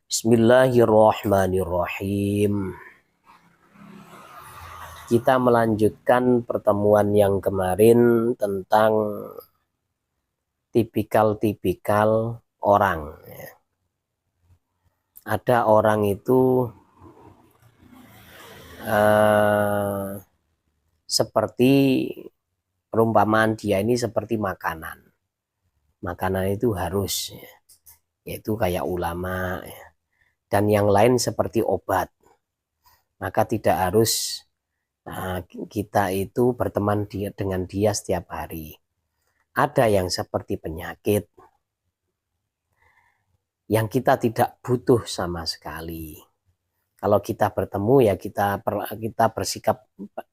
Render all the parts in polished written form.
Bismillahirrahmanirrahim. Kita melanjutkan pertemuan yang kemarin tentang tipikal-tipikal orang. Ada orang itu seperti perumpamaan dia ini seperti makanan. Makanan itu harus, yaitu kayak ulama, dan yang lain seperti obat. Maka tidak harus kita itu berteman dengan dia setiap hari. Ada yang seperti penyakit yang kita tidak butuh sama sekali. Kalau kita bertemu ya kita bersikap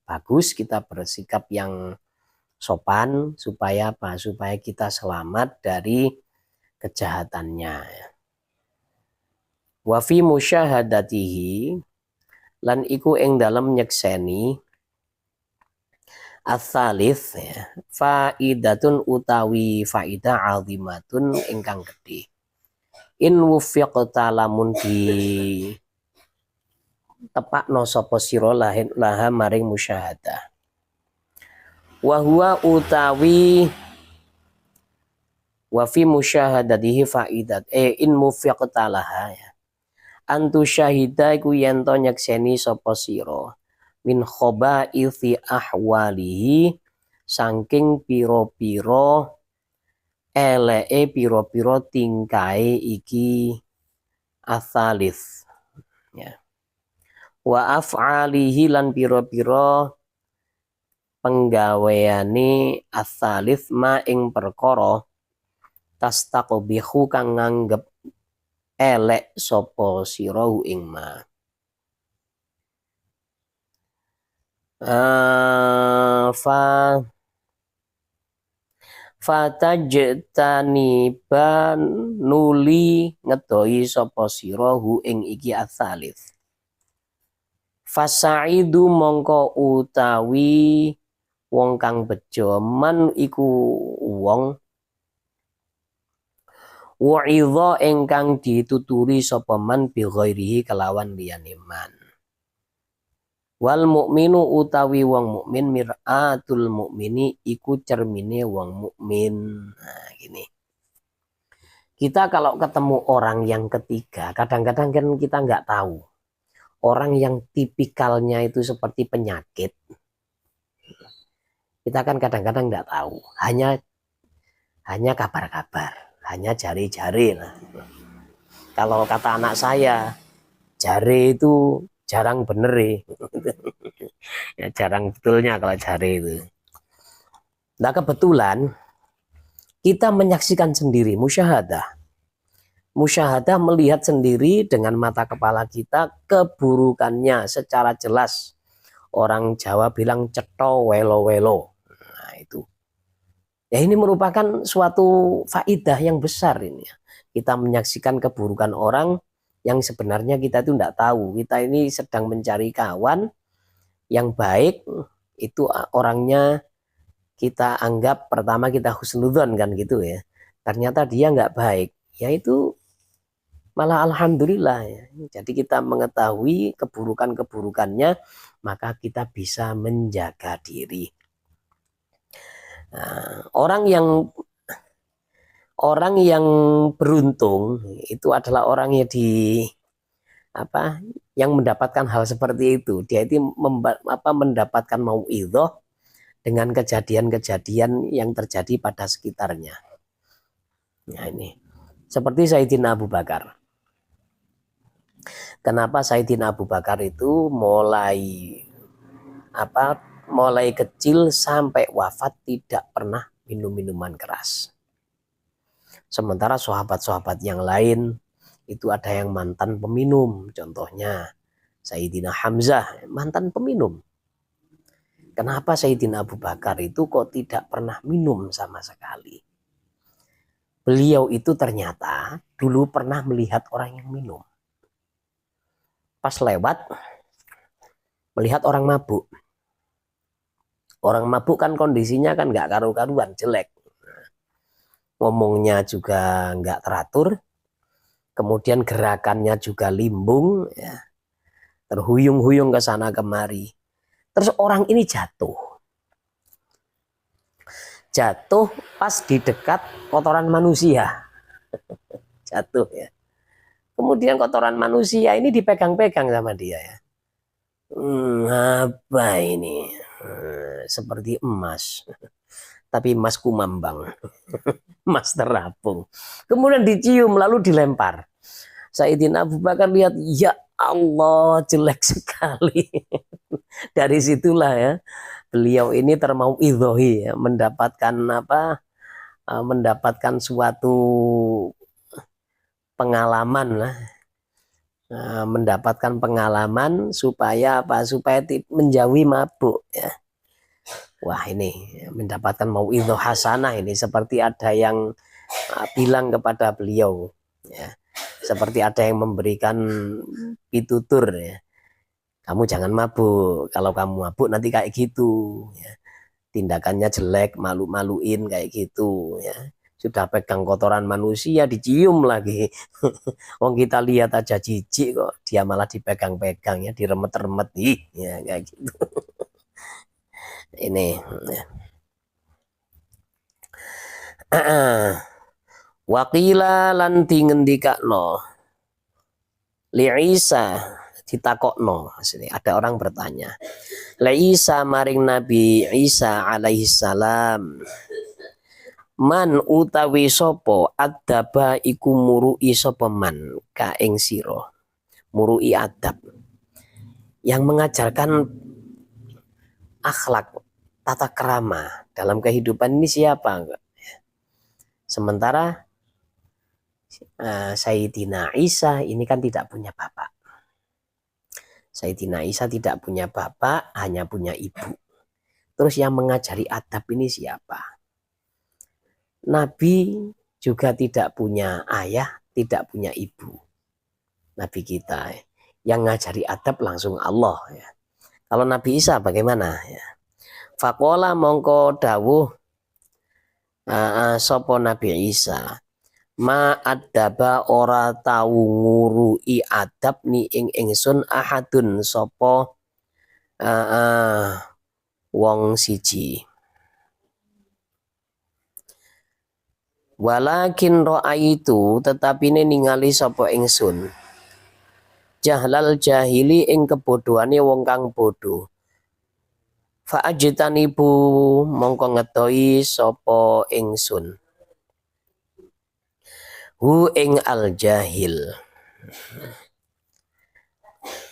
bagus, kita bersikap yang sopan supaya apa? Supaya kita selamat dari kejahatannya. Wa fi musyahadatihi, lan iku ing dalem nyekseni ats-tsalits, faidatun utawi faidah azimatun ingkang gedhe. In wufiqta lamun di tepakno sapa sira laha maring musyahadah. Wa huwa utawi wa fi musyahadatihi faidat in wufiqta laha, antu syahida iku yen to nyekseni sapa sira min khabaithi ahwalihi, saking pira-pira eleke pira-pira tingkae iki ats-tsalits, ya. Wa af'alihi lan pira-pira penggaweane ats-tsalits ma ing perkara tastaqbihu kang nganggep elek sapa sira ing ma. Fatajtaniban nuli ngedoi sapa sira ing iki ats-tsalits. Fasaidu mongko utawi wong kang bejo man iku wong wa'idha ingkang dituturi sapa man bi ghairihi kelawan liyane man. Wal mukminu utawi wong mukmin mir'atul mukmini iku cermine wong mukmin. Nah, gini. Kita kalau ketemu orang yang ketiga, kadang-kadang kan kita nggak tahu. Orang yang tipikalnya itu seperti penyakit. Kita kan kadang-kadang nggak tahu. Hanya kabar-kabar, hanya jari-jari. Nah. Kalau kata anak saya, jari itu jarang bener ya, jarang betulnya kalau jari itu. Nah kebetulan kita menyaksikan sendiri musyahadah. Musyahadah melihat sendiri dengan mata kepala kita keburukannya secara jelas. Orang Jawa bilang cetha welo-welo. Nah itu. Ya ini merupakan suatu faidah yang besar ini. Kita menyaksikan keburukan orang yang sebenarnya kita itu tidak tahu. Kita ini sedang mencari kawan yang baik, itu orangnya kita anggap pertama kita husnudzon kan gitu ya. Ternyata dia nggak baik, ya itu malah alhamdulillah ya. Jadi kita mengetahui keburukan-keburukannya, maka kita bisa menjaga diri. Nah, orang yang beruntung itu adalah orang yang yang mendapatkan hal seperti itu. Dia itu mendapatkan mau'idhah dengan kejadian-kejadian yang terjadi pada sekitarnya. Nah ini seperti Sayyidina Abu Bakar. Kenapa Sayyidina Abu Bakar itu mulai kecil sampai wafat tidak pernah minum minuman keras. Sementara sahabat-sahabat yang lain itu ada yang mantan peminum, contohnya Sayyidina Hamzah mantan peminum. Kenapa Sayyidina Abu Bakar itu kok tidak pernah minum sama sekali? Beliau itu ternyata dulu pernah melihat orang yang minum. Pas lewat, melihat orang mabuk. Orang mabuk kan kondisinya kan nggak karu-karuan, jelek. Ngomongnya juga nggak teratur. kemudian gerakannya juga limbung, ya, terhuyung-huyung ke sana kemari. Terus orang ini jatuh pas di dekat kotoran manusia, jatuh ya. Kemudian kotoran manusia ini dipegang-pegang sama dia ya. Apa ini? Seperti emas, tapi emas kumambang, emas terapung. Kemudian dicium lalu dilempar. Sayyidina Abu Bakar lihat, ya Allah jelek sekali. Dari situlah ya beliau ini termauidhohi ya, mendapatkan apa? Mendapatkan suatu pengalaman lah. Mendapatkan pengalaman supaya apa? Supaya menjauhi mabuk ya. Wah ini mendapatkan mauidhoh hasanah ini, seperti ada yang bilang kepada beliau ya, seperti ada yang memberikan pitutur ya, kamu jangan mabuk, kalau kamu mabuk nanti kayak gitu ya. Tindakannya jelek, malu-maluin kayak gitu ya. Sudah pegang kotoran manusia dicium lagi. Wong kita lihat aja jijik kok, dia malah dipegang-pegang ya, diremet-remet ya kayak gitu. Ini ya. Wakila lan dingendikakno li Isa, ditakokno, ada orang bertanya li Isa maring Nabi Isa alaihi salam, man utawi sopo adaba iku murui sapa man ka ing sira, murui adab, yang mengajarkan akhlak tata krama dalam kehidupan ini siapa? Sementara Sayyidina Isa ini kan tidak punya bapak. Sayyidina Isa tidak punya bapak, hanya punya ibu. Terus yang mengajari adab ini siapa? Nabi juga tidak punya ayah, tidak punya ibu. Nabi kita yang ngajari adab langsung Allah ya. Kalau Nabi Isa bagaimana ya? Faqala mongko dawuh sapa Nabi Isa, ma adaba ora tau ngurui adab ni ing ingsun ahadun sapa wong siji. Walakin ra'aitu, tetapi ini ningali sapa ingsun jahlal jahili ing kebodohane wong kang bodoh. Fa ajtanibu mongko ngetoi sapa ingsun hu ing al jahil.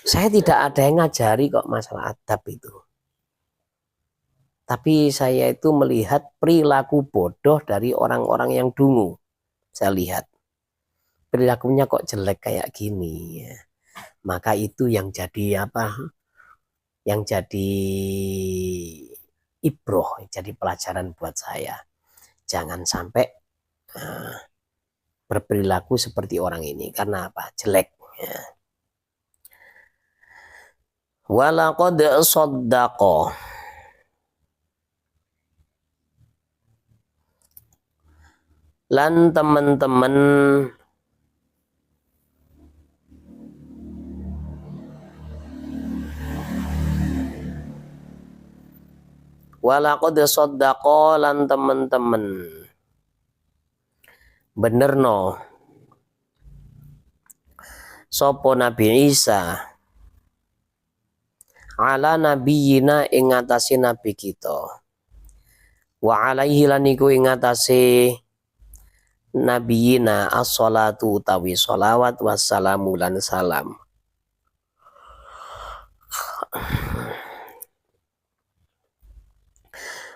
Saya tidak ada yang ngajari kok masalah adab itu. Tapi saya itu melihat perilaku bodoh dari orang-orang yang dungu. Saya lihat perilakunya kok jelek kayak gini ya. Maka itu yang jadi apa? Yang jadi ibroh, jadi pelajaran buat saya. Jangan sampai berperilaku seperti orang ini. Karena apa? Jelek ya. Walaqad saddaqa, lan teman-teman walaqad saddaqa lan teman-teman benerno sapa Nabi Isa ala nabiyina ing atase nabi kita, wa alaihi lan iku ing atase nabiyina as-salatu utawi sholawat wassalamu lan salam.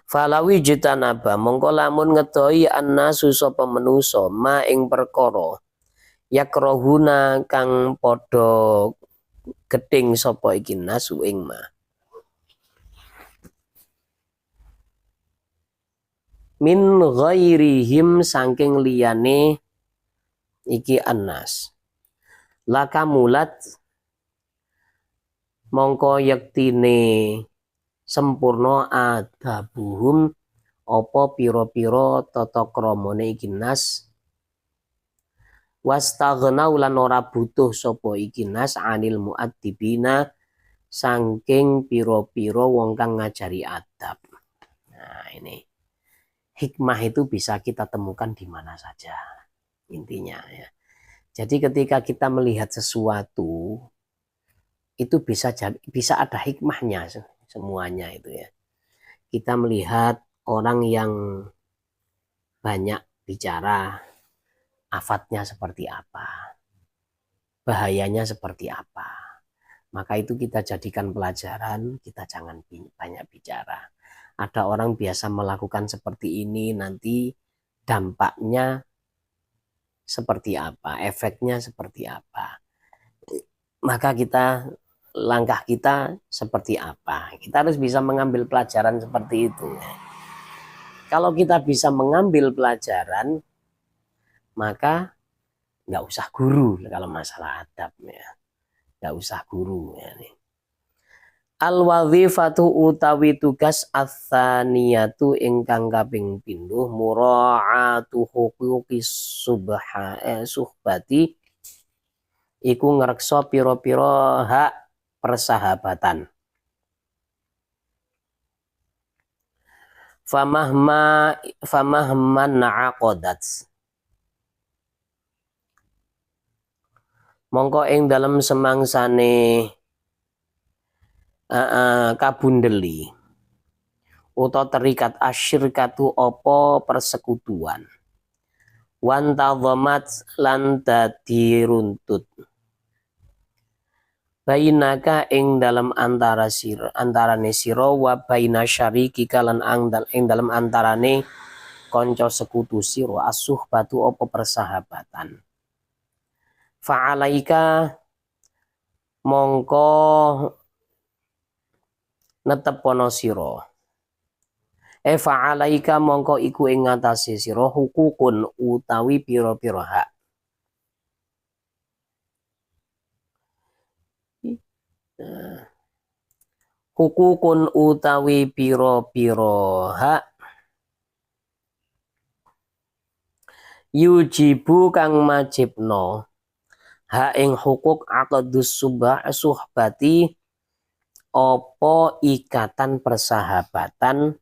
Falawi jitanaba mongko lamun ngedoi annasu sapa manusa ma ing perkara yakrohuna kang padha gedeng sapa iki nasu ing ma min ghairihim saking liyane iki annas lakamulat mongko yektine sempurna adabuhum apa pira-pira tata kramane iki nas wastaghnau lan ora butuh sapa iki nas anil muaddibina saking pira-pira wong kang ngajari adab. Nah, ini hikmah itu bisa kita temukan di mana saja intinya ya. Jadi ketika kita melihat sesuatu itu bisa ada hikmahnya semuanya itu ya. Kita melihat orang yang banyak bicara, afatnya seperti apa, bahayanya seperti apa. Maka itu kita jadikan pelajaran, kita jangan banyak bicara. Ada orang biasa melakukan seperti ini, nanti dampaknya seperti apa, efeknya seperti apa. Maka langkah kita seperti apa. Kita harus bisa mengambil pelajaran seperti itu. Kalau kita bisa mengambil pelajaran, maka nggak usah guru kalau masalah adab ya. Nggak usah guru ya. Al-wadhifatu utawi tugas ats-tsaniyatu ingkang kaping pindho mura'atu huquqi suhbati iku ngreksa pira-pira hak persahabatan. Famahman na'aqadat. Mongko ing dalam semangsane kabundeli utawa terikat asyirkatu opo persekutuan wantadhamat lan dadi runtut bainaka ing dalam antarane sira wa baina syariki kalan ing dalam antarane kanca sekutu sira asuhbatu opo persahabatan fa'alaika mongko netepono sira fa'alaika mongko iku ing ngatasé sira hukukun utawi pira-pira hak hukukun utawi pira-pira hak yujibu kang majibno hak ing hukuk aqdus suhbati opo ikatan persahabatan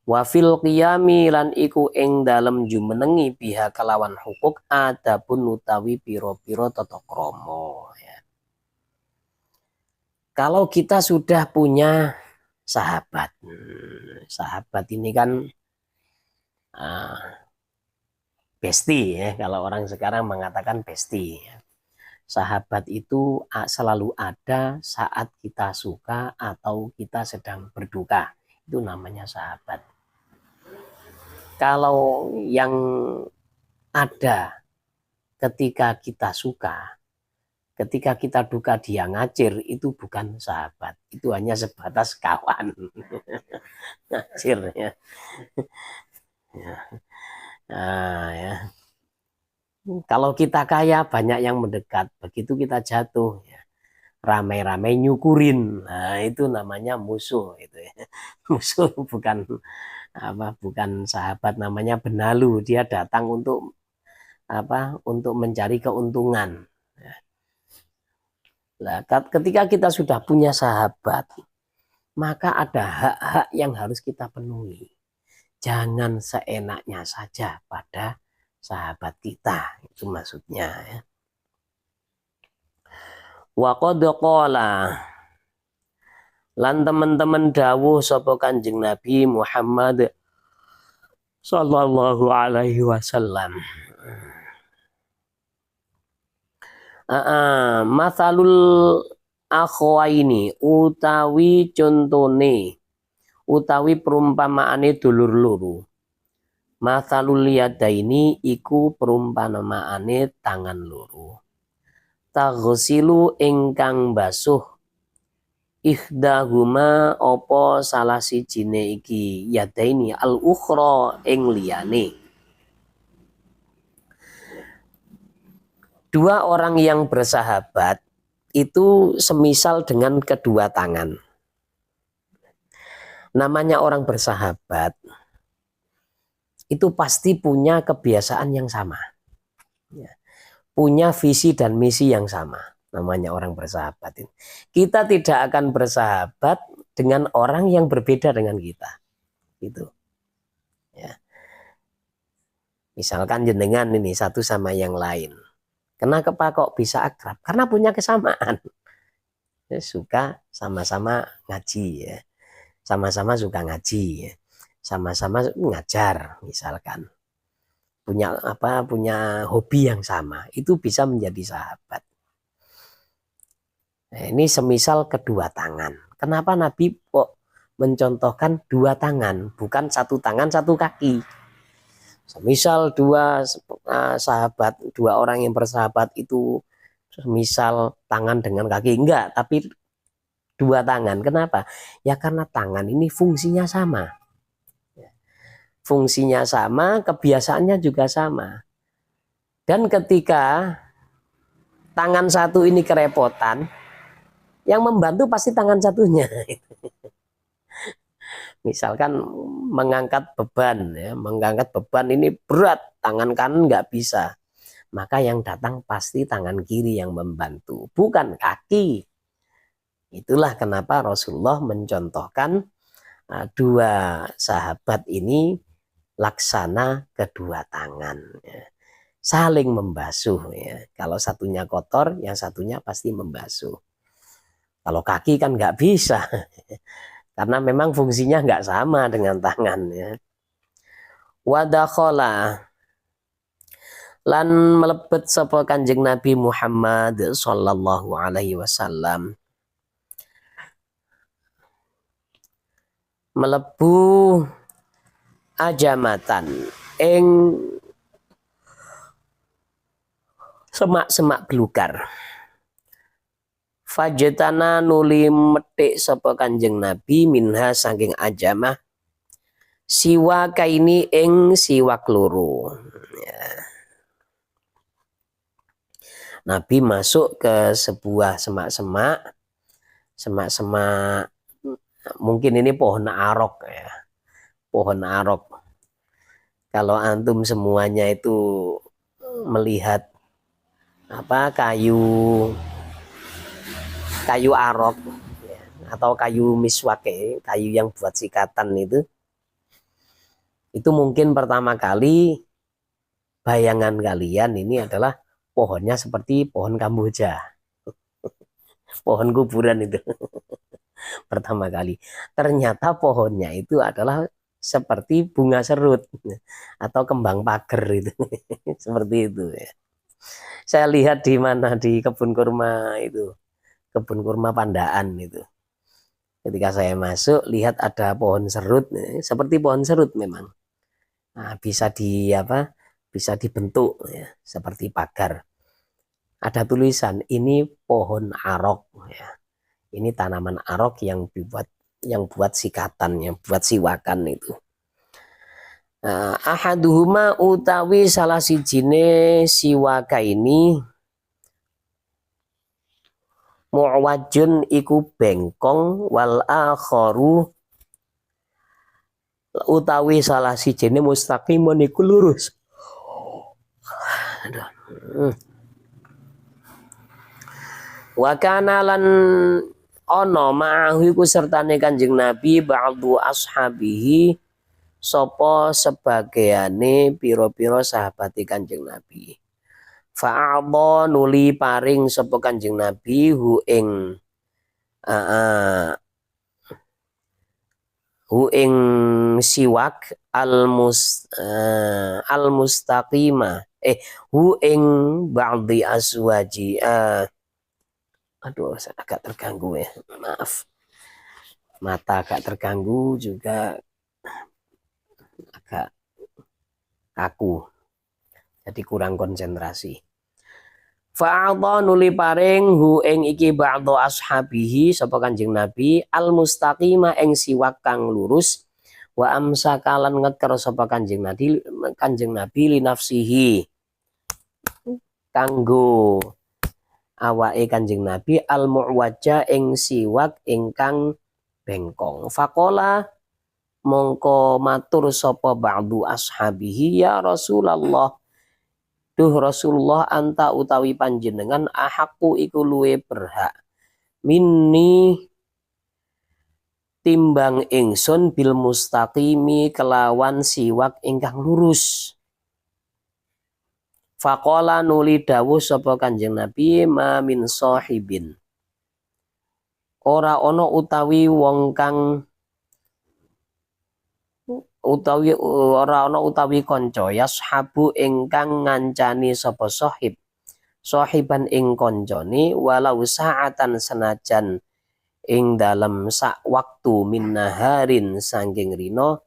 wafil qiyami lan iku ing dalem jumenengi biha kelawan hukuk adabun utawi piro-piro tata krama ya. Kalau kita sudah punya sahabat, sahabat ini kan bestie ya, kalau orang sekarang mengatakan bestie ya. Sahabat itu selalu ada saat kita suka atau kita sedang berduka. Itu namanya sahabat. Kalau yang ada ketika kita suka, ketika kita duka dia ngacir, itu bukan sahabat. Itu hanya sebatas kawan. Ngacir ya. Nah, ya. Kalau kita kaya banyak yang mendekat, begitu kita jatuh ya, ramai-ramai nyukurin. Nah, itu namanya musuh itu ya. Musuh bukan sahabat, namanya benalu. Dia datang untuk untuk mencari keuntungan. Nah, ketika kita sudah punya sahabat, maka ada hak-hak yang harus kita penuhi. Jangan seenaknya saja pada sahabat kita, itu maksudnya ya. Wa qad qala lan teman-teman dawuh sapa Kanjeng Nabi Muhammad sallallahu alaihi wasallam. Masalul akhwaini utawi contone utawi perumpamaane dulur loro. Masalul yadaini iku perumpamaane tangan loro. Taghsilu ingkang basuh ikhdahuma opo salah sijine iki yadaini al ukhra ing liyane. Dua orang yang bersahabat itu semisal dengan kedua tangan. Namanya orang bersahabat itu pasti punya kebiasaan yang sama. Ya. Punya visi dan misi yang sama. Namanya orang bersahabat. Kita tidak akan bersahabat dengan orang yang berbeda dengan kita. Gitu. Ya. Misalkan jenengan ini satu sama yang lain. Kenapa kok bisa akrab? Karena punya kesamaan. Ya, suka sama-sama ngaji ya. Sama-sama suka ngaji ya. Sama-sama ngajar misalkan. Punya hobi yang sama. Itu bisa menjadi sahabat. Nah, ini semisal kedua tangan. Kenapa Nabi kok mencontohkan dua tangan, bukan satu tangan satu kaki? Semisal dua sahabat, dua orang yang bersahabat itu misal tangan dengan kaki, enggak, tapi dua tangan. Kenapa? Ya karena tangan ini fungsinya sama. Fungsinya sama, kebiasaannya juga sama. Dan ketika tangan satu ini kerepotan, yang membantu pasti tangan satunya. Misalkan mengangkat beban, ya, mengangkat beban ini berat, tangan kanan nggak bisa. Maka yang datang pasti tangan kiri yang membantu, bukan kaki. Itulah kenapa Rasulullah mencontohkan dua sahabat ini laksana kedua tangan. Ya. Saling membasuh. Ya. Kalau satunya kotor, yang satunya pasti membasuh. Kalau kaki kan nggak bisa, karena memang fungsinya nggak sama dengan tangan. Ya. Wadakhola lan melebet sapa Kanjeng Nabi Muhammad sallallahu alaihi wasallam melebu ajamatan ing semak-semak belukar. Fajetana nuli metik sapa Kanjeng Nabi minha saking ajamah siwa kaini ing siwak loro. Ya. Nabi masuk ke sebuah semak-semak, semak-semak mungkin ini pohon arok ya, pohon arok. Kalau antum semuanya itu melihat kayu arok ya, atau kayu miswake, kayu yang buat sikatan itu mungkin pertama kali bayangan kalian ini adalah pohonnya seperti pohon kamboja, pohon kuburan itu. Pertama kali ternyata pohonnya itu adalah seperti bunga serut atau kembang pager itu. Seperti itu ya. Saya lihat di mana, di kebun kurma itu, kebun kurma Pandaan itu. Ketika saya masuk lihat ada pohon serut, seperti pohon serut memang. Nah, bisa dibentuk ya, seperti pagar. Ada tulisan ini pohon arok ya. Ini tanaman arok yang buat sikatan, yang buat siwakan itu. Ahaduhuma utawi salah sijine siwaka ini mu'wajun iku bengkong wal akharu utawi salah sijine mustaqimun iku lurus. Wa kana lan ana ma'ahu iku sertane Kanjeng Nabi ba'du ashabihi sapa sebagiane pira-pira sahabate Kanjeng Nabi. Fa'adha nuli paring sapa Kanjeng Nabi hu ing siwak al mustaqimah hu ing ba'di aswaji aduh agak terganggu ya, maaf, mata agak terganggu juga agak kaku, jadi kurang konsentrasi. Fa'adha nuli paring hu ing iki ba'dha ashabihi sapa Kanjeng Nabi al mustaqima ing siwak kang lurus wa amsakalan ngeker sapa Kanjeng Nabi li nafsihi kanggo awake Kanjeng Nabi al mu'wajja ing siwak ingkang bengkong. Faqala mongko matur sapa ba'du ashabihi ya Rasulullah Duh Rasulullah anta utawi panjenengan ahakku iku luwe berhak minni timbang ingsun bil mustaqimi kelawan siwak ingkang lurus. Faqala nuli dawuh sapa Kanjeng Nabi ma min sahibin. Ora ana utawi wong kang ora ana utawi kanca yashabu ingkang ngancani sapa sahib. Sahiban ing kancane walau sa'atan senajan ing dalam sak waktu min naharin sangking rino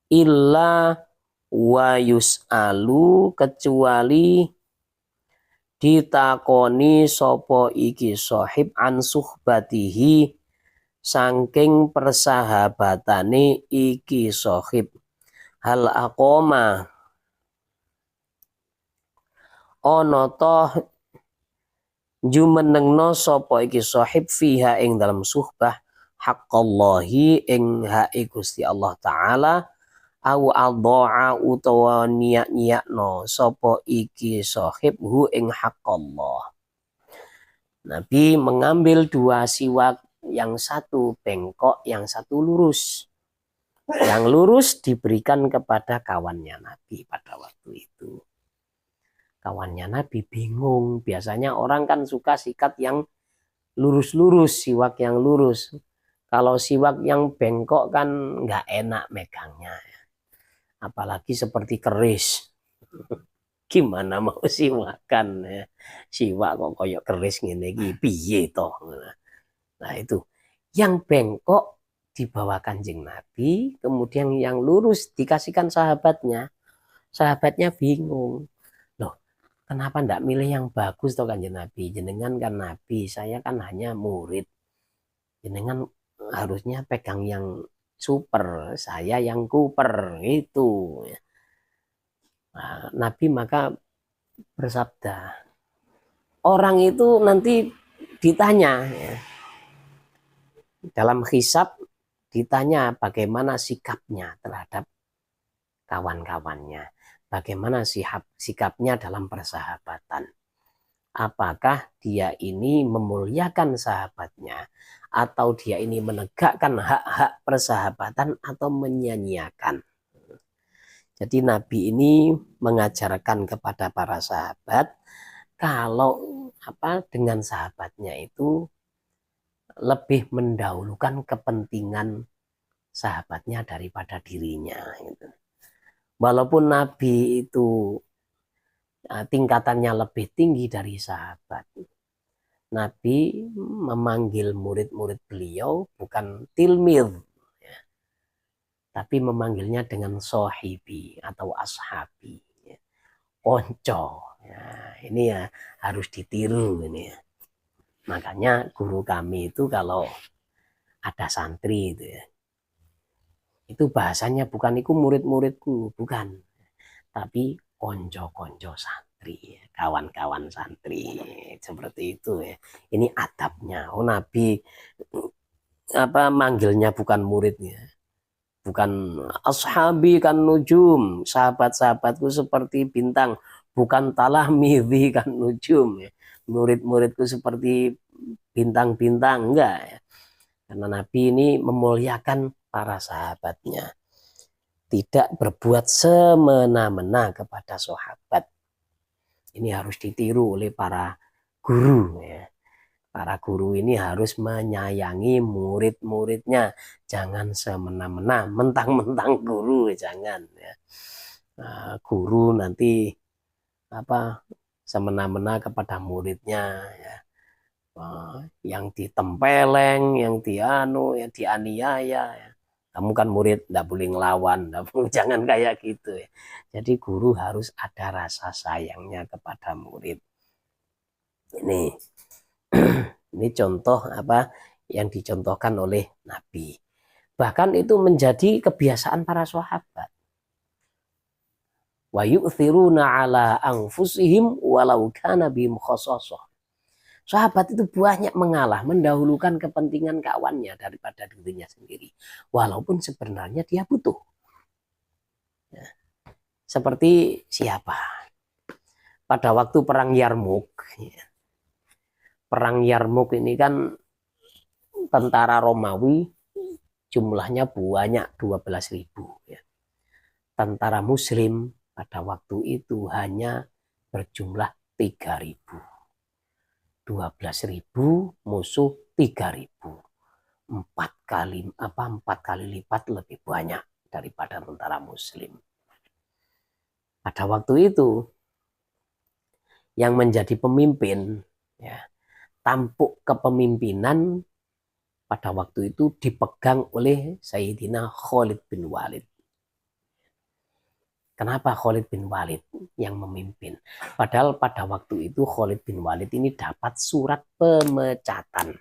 illa wa yus'alu kecuali ditakoni sopo iki sahib an suhbatihi sangking persahabatane iki sahib hal aqoma ana ta jumenengno sapa iki sahib fiha ing dalam suhbah haqqallahi ing hak Gusti Allah taala au adha'a utawa niat-niatno sapa iki sahib hu ing haqqallah. Nabi mengambil dua siwak, yang satu bengkok, yang satu lurus. Yang lurus diberikan kepada kawannya Nabi pada waktu itu. Kawannya Nabi bingung. Biasanya orang kan suka sikat yang lurus-lurus, siwak yang lurus. Kalau siwak yang bengkok kan nggak enak megangnya. Apalagi seperti keris. Gimana mau siwakan ya. Siwak kok koyok keris ngene iki piye toh. Nah itu. Yang bengkok dibawa Kanjeng Nabi, kemudian yang lurus dikasihkan sahabatnya. Sahabatnya bingung. Kenapa ndak milih yang bagus toh Kanjeng Nabi? Jenengan kan Nabi, saya kan hanya murid. Jenengan harusnya pegang yang super, saya yang kuper itu. Nah, Nabi maka bersabda, orang itu nanti ditanya ya, dalam hisab ditanya bagaimana sikapnya terhadap kawan-kawannya. Bagaimana sikapnya dalam persahabatan. Apakah dia ini memuliakan sahabatnya atau dia ini menegakkan hak-hak persahabatan atau menyanyiakan. Jadi Nabi ini mengajarkan kepada para sahabat kalau dengan sahabatnya itu lebih mendahulukan kepentingan sahabatnya daripada dirinya gitu. Walaupun Nabi itu tingkatannya lebih tinggi dari sahabat, Nabi memanggil murid-murid beliau bukan tilmid, ya, tapi memanggilnya dengan sahibi atau ashabi, ya, konco. Ya, ini ya harus ditiru ini ya. Makanya guru kami itu kalau ada santri itu ya, itu bahasanya bukan iku murid-muridku, bukan. Tapi konco-konco santri, kawan-kawan santri, seperti itu ya. Ini adabnya. Oh Nabi manggilnya bukan muridnya. Bukan ashabi kan nujum, sahabat-sahabatku seperti bintang, bukan talamizi kan nujum ya. Murid-muridku seperti bintang-bintang, enggak ya. Karena Nabi ini memuliakan para sahabatnya, tidak berbuat semena-mena kepada sahabat. Ini harus ditiru oleh para guru ya. Para guru ini harus menyayangi murid-muridnya, jangan semena-mena, mentang-mentang guru jangan ya. Nah, guru nanti semena-mena kepada muridnya ya. Yang ditempeleng, yang yang dianiaya ya. Kamu kan murid, tidak boleh ngelawan, jangan kayak gitu ya. Jadi guru harus ada rasa sayangnya kepada murid. Ini ini contoh yang dicontohkan oleh Nabi. Bahkan itu menjadi kebiasaan para sahabat. Wa yu'thiruna ala anfusihim walau kana bihim khassasah. Sahabat itu banyak mengalah, mendahulukan kepentingan kawannya daripada dirinya sendiri. Walaupun sebenarnya dia butuh. Ya. Seperti siapa? Pada waktu perang Yarmuk. Perang Yarmuk ini kan tentara Romawi jumlahnya banyak 12.000. Tentara Muslim pada waktu itu hanya berjumlah 3.000. 12.000 musuh 3.000. 4 kali lipat lebih banyak daripada tentara Muslim. Pada waktu itu yang menjadi pemimpin, tampuk kepemimpinan pada waktu itu dipegang oleh Sayyidina Khalid bin Walid. Kenapa Khalid bin Walid yang memimpin? Padahal pada waktu itu Khalid bin Walid ini dapat surat pemecatan.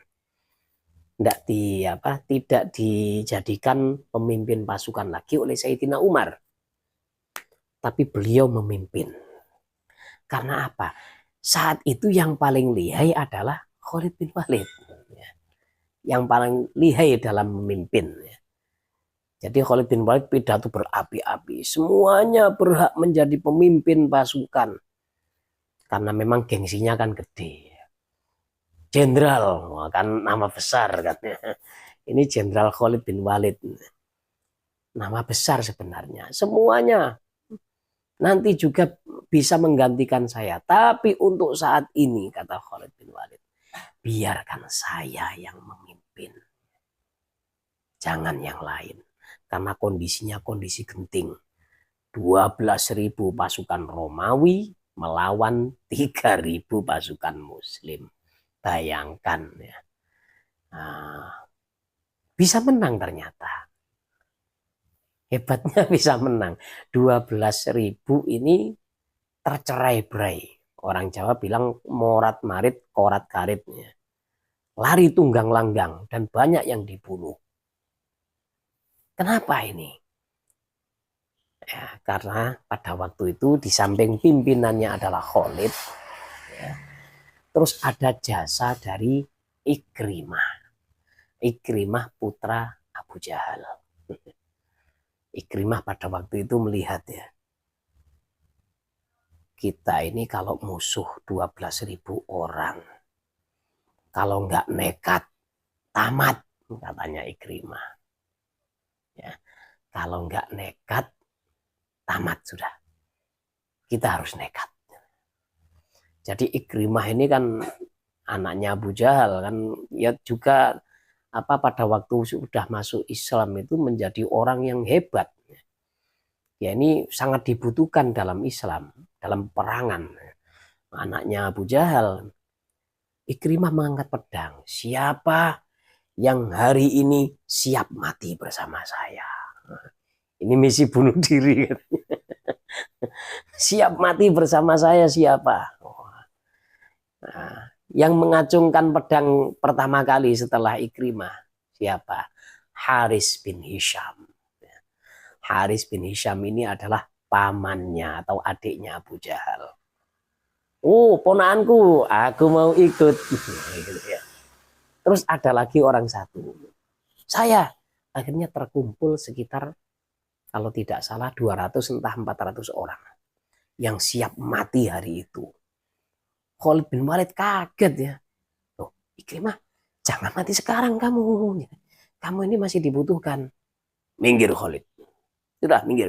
Tidak dijadikan pemimpin pasukan lagi oleh Sayyidina Umar. Tapi beliau memimpin. Karena apa? Saat itu yang paling lihai adalah Khalid bin Walid. Yang paling lihai dalam memimpin. Jadi Khalid bin Walid pidato berapi-api. Semuanya berhak menjadi pemimpin pasukan. Karena memang gengsinya kan gede. Jenderal, kan nama besar katanya. Ini Jenderal Khalid bin Walid. Nama besar sebenarnya. Semuanya nanti juga bisa menggantikan saya. Tapi untuk saat ini, kata Khalid bin Walid, biarkan saya yang memimpin. Jangan yang lain. Karena kondisinya kondisi genting. 12.000 pasukan Romawi melawan 3.000 pasukan Muslim. Bayangkan ya. Bisa menang ternyata. Hebatnya bisa menang. 12.000 ini tercerai-berai. Orang Jawa bilang morat marit, korat karit. Lari tunggang langgang dan banyak yang dibunuh. Kenapa ini? Ya, karena pada waktu itu di samping pimpinannya adalah Khalid, terus ada jasa dari Ikrimah. Ikrimah putra Abu Jahal. Ikrimah pada waktu itu melihat ya, kita ini kalau musuh 12.000 orang, kalau nggak nekat, tamat, katanya Ikrimah. Ya, kalau nggak nekat, tamat sudah. Kita harus nekat. Jadi Ikrimah ini kan anaknya Abu Jahal kan, ya juga pada waktu sudah masuk Islam itu menjadi orang yang hebat. Ya ini sangat dibutuhkan dalam Islam, dalam perangan. Anaknya Abu Jahal, Ikrimah mengangkat pedang. Siapa yang hari ini siap mati bersama saya? Ini misi bunuh diri. Siap mati bersama saya siapa? Nah, yang mengacungkan pedang pertama kali setelah Ikrimah siapa? Haris bin Hisham. Haris bin Hisham ini adalah pamannya atau adiknya Abu Jahal. Oh, ponaanku, aku mau ikut. Terus ada lagi orang satu. Saya akhirnya terkumpul sekitar, kalau tidak salah 200 entah 400 orang yang siap mati hari itu. Khalid bin Walid kaget ya. Loh, Ikrimah, jangan mati sekarang kamu. Kamu ini masih dibutuhkan. Minggir Khalid. Sudah, minggir.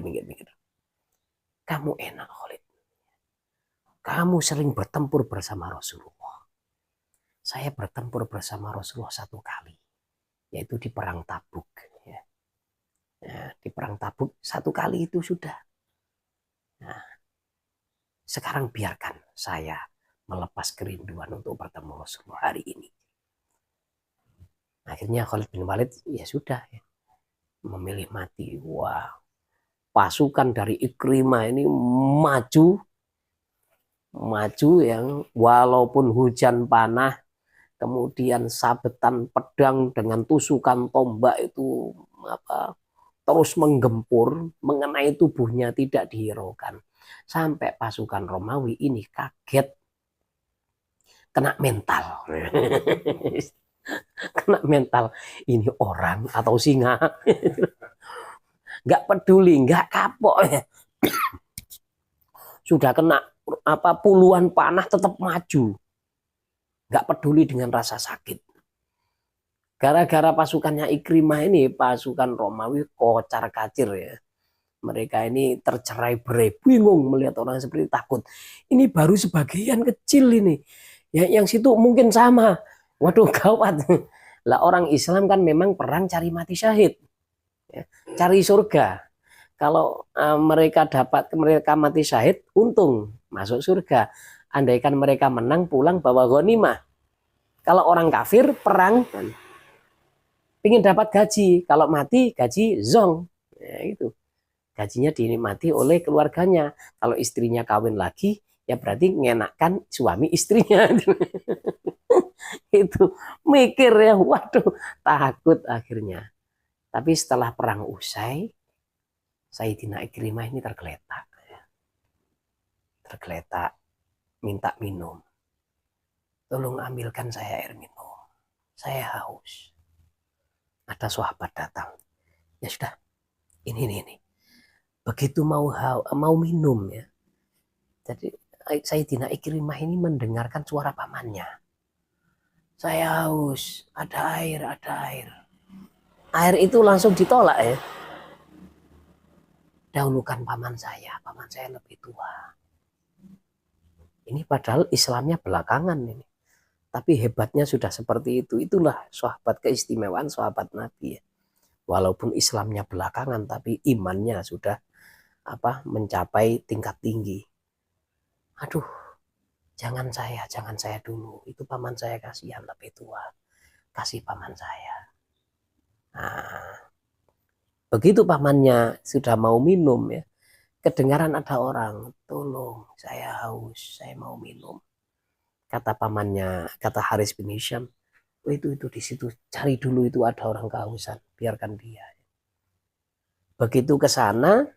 Kamu enak Khalid. Kamu sering bertempur bersama Rasulullah. Saya bertempur bersama Rasulullah 1 kali. Yaitu di Perang Tabuk. Nah, di Perang Tabuk 1 kali itu sudah. Nah, sekarang biarkan saya melepas kerinduan untuk bertemu Rasulullah hari ini. Akhirnya Khalid bin Walid ya sudah ya, memilih mati. Wah, pasukan dari Ikrimah ini maju yang walaupun hujan panah, kemudian sabetan pedang dengan tusukan tombak itu terus menggempur mengenai tubuhnya, tidak dihiraukan. Sampai pasukan Romawi ini kaget, kena mental. Kena mental, ini orang atau singa. Nggak peduli, nggak kapok. sudah kena puluhan panah tetap maju, nggak peduli dengan rasa sakit. Gara-gara pasukannya Ikrimah ini, pasukan Romawi kocar kacir ya. Mereka ini tercerai-berai, bingung melihat orang seperti takut. Ini baru sebagian kecil ini. Yang situ mungkin sama. Waduh gawat. Lah orang Islam kan memang perang cari mati syahid. Ya, cari surga. Kalau mereka mati syahid, untung masuk surga. Andaikan mereka menang pulang bawa ghanimah. Kalau orang kafir perang ingin dapat gaji, kalau mati gaji zong. Ya, itu. Gajinya dinikmati oleh keluarganya. Kalau istrinya kawin lagi, ya berarti ngenakkan suami istrinya. Itu mikir ya, waduh, takut akhirnya. Tapi setelah perang usai, Sayyidina Ikrimah ini tergeletak. Tergeletak, minta minum. Tolong ambilkan saya air minum. Saya haus. Ada sahabat datang. Ya sudah, ini. Begitu mau minum ya. Jadi Sayyidina Ikrimah ini mendengarkan suara pamannya. Saya haus, ada air. Air itu langsung ditolak ya. Dahulukan paman saya lebih tua. Ini padahal Islamnya belakangan ini. Tapi hebatnya sudah seperti itu. Itulah sahabat, keistimewaan sahabat Nabi ya. Walaupun Islamnya belakangan tapi imannya sudah mencapai tingkat tinggi. Aduh, jangan saya dulu. Itu paman saya kasihan lebih tua. Kasih paman saya. Nah, begitu pamannya sudah mau minum ya, kedengaran ada orang, tolong saya haus, saya mau minum. Kata pamannya, kata Haris bin Hisham, oh, itu di situ cari dulu, itu ada orang kehausan, biarkan dia. Begitu ke sana,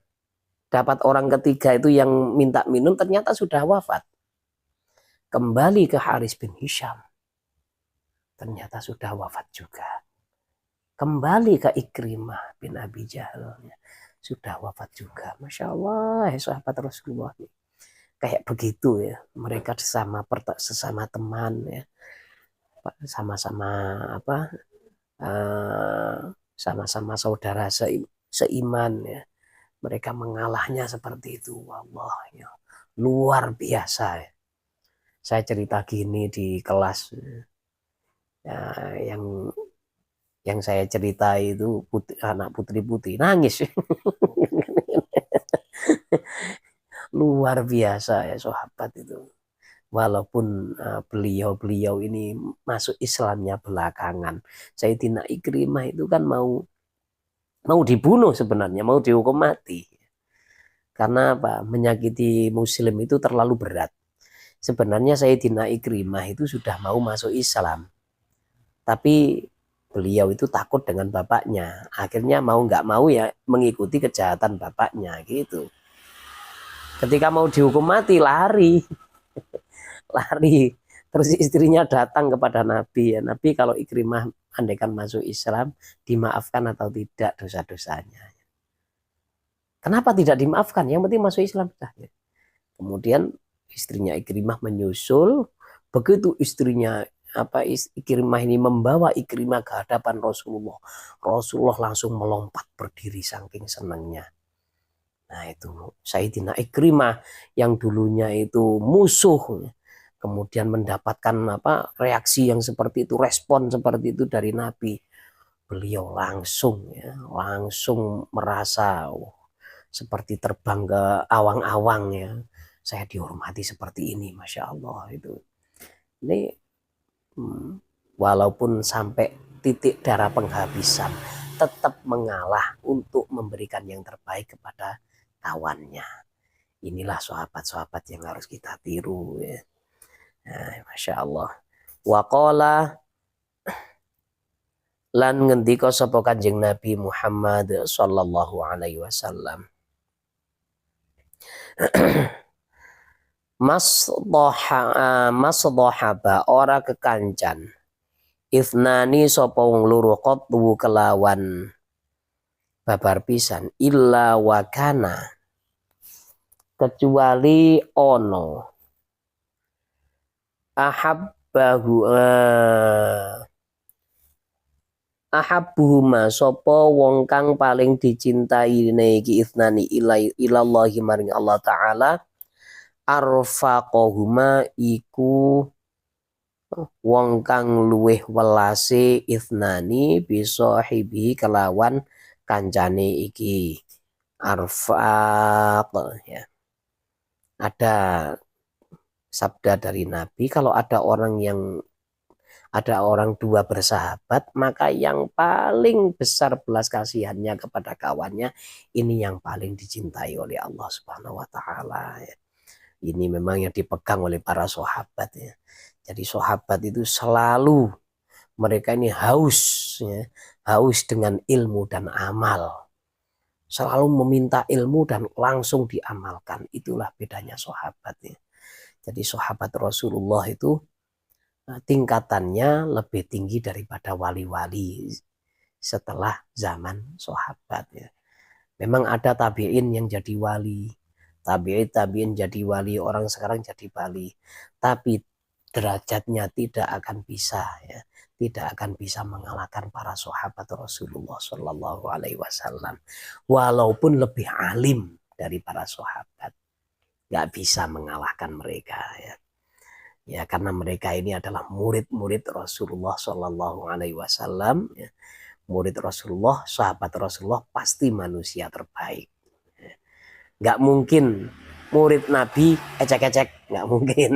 dapat orang ketiga itu yang minta minum, ternyata sudah wafat. Kembali ke Haris bin Hisham, ternyata sudah wafat juga. Kembali ke Ikrimah bin Abi Jahal, sudah wafat juga. Masya Allah, sahabat Rasulullah nih. Kayak begitu ya, mereka sesama teman ya, sama-sama sama-sama saudara seiman ya. Mereka mengalahnya seperti itu. Allah ya, luar biasa ya. Saya cerita gini di kelas ya, yang saya cerita itu anak putri nangis. Luar biasa ya sahabat itu. Walaupun beliau ini masuk Islamnya belakangan. Sayyidina Ikrimah itu kan mau dibunuh sebenarnya, mau dihukum mati. Karena menyakiti muslim itu terlalu berat. Sebenarnya Sayyidina Ikrimah itu sudah mau masuk Islam. Tapi beliau itu takut dengan bapaknya. Akhirnya mau nggak mau ya mengikuti kejahatan bapaknya gitu. Ketika mau dihukum mati lari. Terus istrinya datang kepada Nabi ya. Nabi, kalau Ikrimah andaikan masuk Islam, dimaafkan atau tidak dosa-dosanya. Kenapa tidak dimaafkan? Yang penting masuk Islam. Kemudian istrinya Ikrimah menyusul. Begitu istrinya Ikrimah ini membawa Ikrimah ke hadapan Rasulullah. Rasulullah langsung melompat berdiri saking senangnya. Nah itu Sayyidina Ikrimah yang dulunya itu musuh, kemudian mendapatkan reaksi yang seperti itu, respon seperti itu dari Nabi. Beliau langsung merasa seperti terbang ke awang-awang ya. Saya dihormati seperti ini, Masya Allah itu. Ini walaupun sampai titik darah penghabisan, tetap mengalah untuk memberikan yang terbaik kepada kawannya. Inilah sahabat-sahabat yang harus kita tiru ya. Nah, Masya Allah. Waqala lan ngendika sapa Kanjeng Nabi Muhammad sallallahu alaihi wasallam. Masdahaba ora kekancan. Ifnani sapa wong loro qatwu kelawan babar pisan illa wakana kecuali ono ahabbahu ahabbuhuma sapa wong kang paling dicintai iki ithnani ilallahi maring Allah taala arfaqahuma iku wong kang luweh welase ithnani bisa hibi kelawan kancane iki arfaq ya. Ada sabda dari Nabi, kalau ada orang dua bersahabat, maka yang paling besar belas kasihannya kepada kawannya, ini yang paling dicintai oleh Allah Subhanahu wa taala ya. Ini memang yang dipegang oleh para sahabat ya. Jadi sahabat itu selalu mereka ini haus ya, haus dengan ilmu dan amal. Selalu meminta ilmu dan langsung diamalkan. Itulah bedanya sahabat ya. Jadi sahabat Rasulullah itu tingkatannya lebih tinggi daripada wali-wali setelah zaman sahabat ya. Memang ada tabi'in yang jadi wali, tabi'in jadi wali, orang sekarang jadi wali, tapi derajatnya tidak akan bisa ya, tidak akan bisa mengalahkan para sahabat Rasulullah Shallallahu Alaihi Wasallam, walaupun lebih alim dari para sahabat, nggak bisa mengalahkan mereka ya. Ya karena mereka ini adalah murid-murid Rasulullah Shallallahu Alaihi Wasallam. Ya. Murid Rasulullah, sahabat Rasulullah pasti manusia terbaik. Nggak mungkin murid Nabi ecek-ecek, nggak mungkin.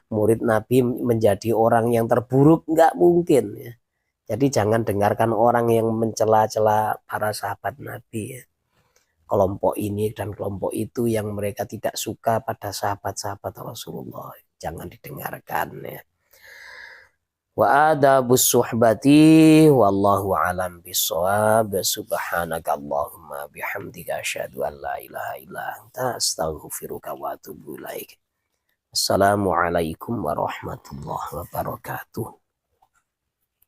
Murid Nabi menjadi orang yang terburuk, nggak mungkin. Ya. Jadi jangan dengarkan orang yang mencela-cela para sahabat Nabi. Ya. Kelompok ini dan kelompok itu yang mereka tidak suka pada sahabat-sahabat Rasulullah, jangan didengarkan ya. Wa adabus suhbati wallahu alam bisawab. Subhanaka Allahumma bihamdika asyhadu an la ilaha illa anta astaghfiruka wa atubu ilaik. Assalamualaikum warahmatullahi wabarakatuh.